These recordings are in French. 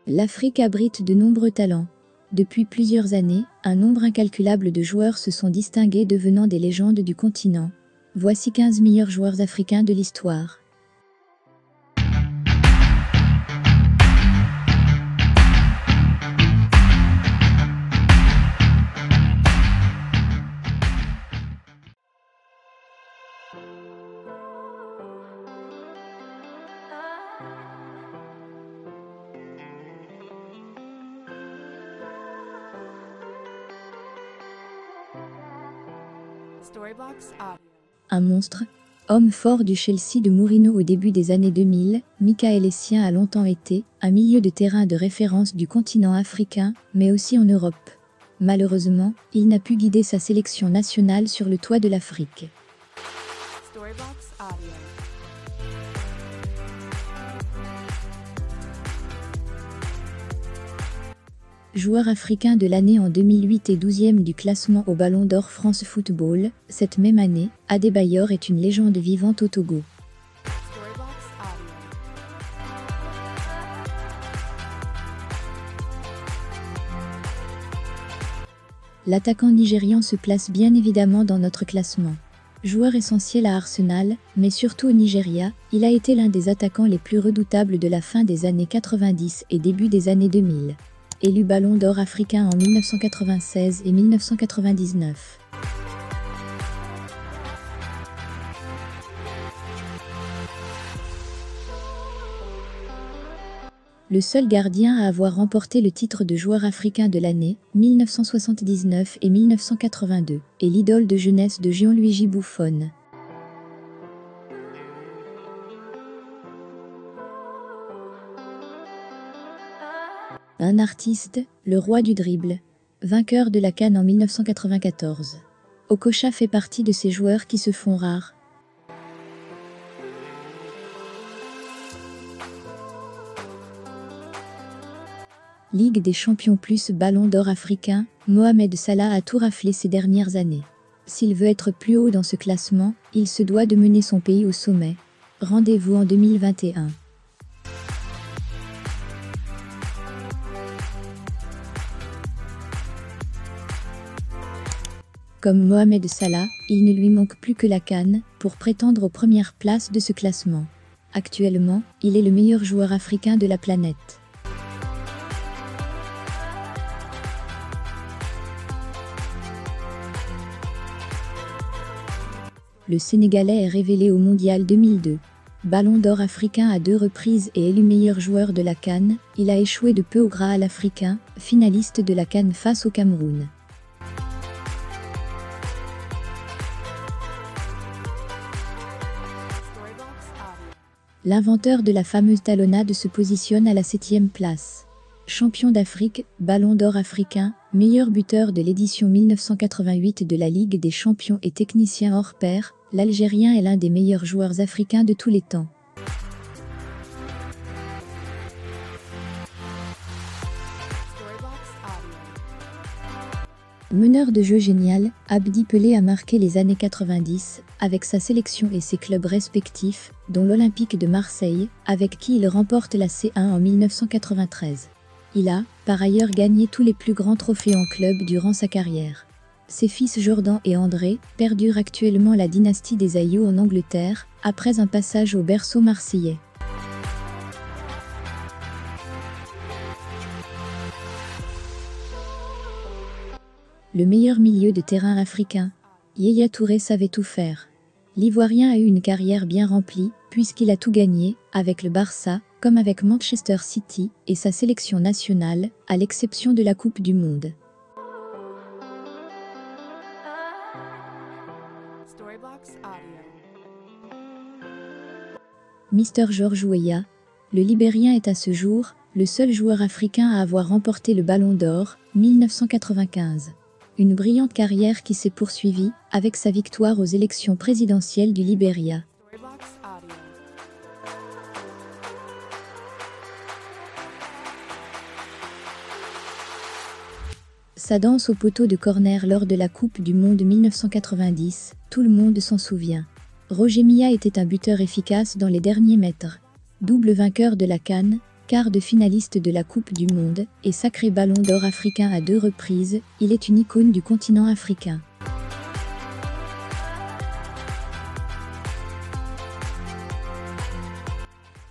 L'Afrique abrite de nombreux talents. Depuis plusieurs années, un nombre incalculable de joueurs se sont distingués devenant des légendes du continent. Voici 15 meilleurs joueurs africains de l'histoire. Un monstre, homme fort du Chelsea de Mourinho au début des années 2000, Michael Essien a longtemps été un milieu de terrain de référence du continent africain, mais aussi en Europe. Malheureusement, il n'a pu guider sa sélection nationale sur le toit de l'Afrique. Joueur africain de l'année en 2008 et 12e du classement au Ballon d'Or France Football, cette même année, Adebayor est une légende vivante au Togo. L'attaquant nigérian se place bien évidemment dans notre classement. Joueur essentiel à Arsenal, mais surtout au Nigeria, il a été l'un des attaquants les plus redoutables de la fin des années 90 et début des années 2000. Élu Ballon d'Or africain en 1996 et 1999. Le seul gardien à avoir remporté le titre de joueur africain de l'année, 1979 et 1982, est l'idole de jeunesse de Gianluigi Buffon. Un artiste, le roi du dribble, vainqueur de la CAN en 1994. Okocha fait partie de ces joueurs qui se font rares. Ligue des champions plus Ballon d'Or africain, Mohamed Salah a tout raflé ces dernières années. S'il veut être plus haut dans ce classement, il se doit de mener son pays au sommet. Rendez-vous en 2021. Comme Mohamed Salah, il ne lui manque plus que la CAN pour prétendre aux premières places de ce classement. Actuellement, il est le meilleur joueur africain de la planète. Le Sénégalais est révélé au Mondial 2002. Ballon d'Or africain à 2 reprises et élu meilleur joueur de la CAN, il a échoué de peu au Graal africain, finaliste de la CAN face au Cameroun. L'inventeur de la fameuse talonnade se positionne à la 7e place. Champion d'Afrique, Ballon d'Or africain, meilleur buteur de l'édition 1988 de la Ligue des champions et technicien hors pair, l'Algérien est l'un des meilleurs joueurs africains de tous les temps. Meneur de jeu génial, Abdi Pelé a marqué les années 90 avec sa sélection et ses clubs respectifs, dont l'Olympique de Marseille, avec qui il remporte la C1 en 1993. Il a, par ailleurs, gagné tous les plus grands trophées en club durant sa carrière. Ses fils Jordan et André perdurent actuellement la dynastie des Aïeux en Angleterre, après un passage au berceau marseillais. Le meilleur milieu de terrain africain. Yaya Touré savait tout faire. L'Ivoirien a eu une carrière bien remplie, puisqu'il a tout gagné, avec le Barça, comme avec Manchester City, et sa sélection nationale, à l'exception de la Coupe du Monde. Mr George Weah, le Libérien est à ce jour, le seul joueur africain à avoir remporté le Ballon d'Or, 1995. Une brillante carrière qui s'est poursuivie, avec sa victoire aux élections présidentielles du Libéria. Sa danse au poteau de corner lors de la Coupe du Monde 1990, tout le monde s'en souvient. Roger Milla était un buteur efficace dans les derniers mètres. Double vainqueur de la CAN, quart de finaliste de la Coupe du Monde et sacré Ballon d'Or africain à 2 reprises, il est une icône du continent africain.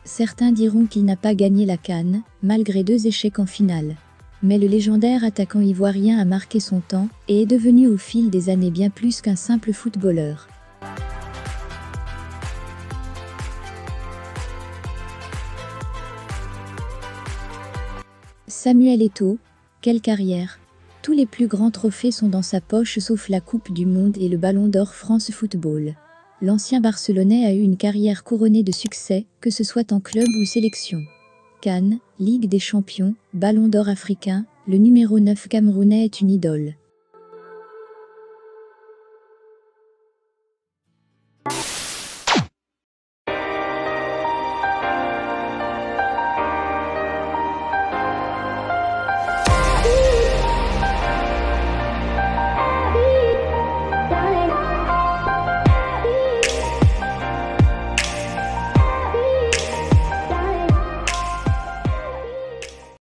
Certains diront qu'il n'a pas gagné la CAN, malgré 2 échecs en finale. Mais le légendaire attaquant ivoirien a marqué son temps et est devenu au fil des années bien plus qu'un simple footballeur. Samuel Eto'o, quelle carrière! Tous les plus grands trophées sont dans sa poche sauf la Coupe du Monde et le Ballon d'Or France Football. L'ancien Barcelonais a eu une carrière couronnée de succès, que ce soit en club ou sélection. CAN, Ligue des Champions, Ballon d'Or africain, le numéro 9 camerounais est une idole.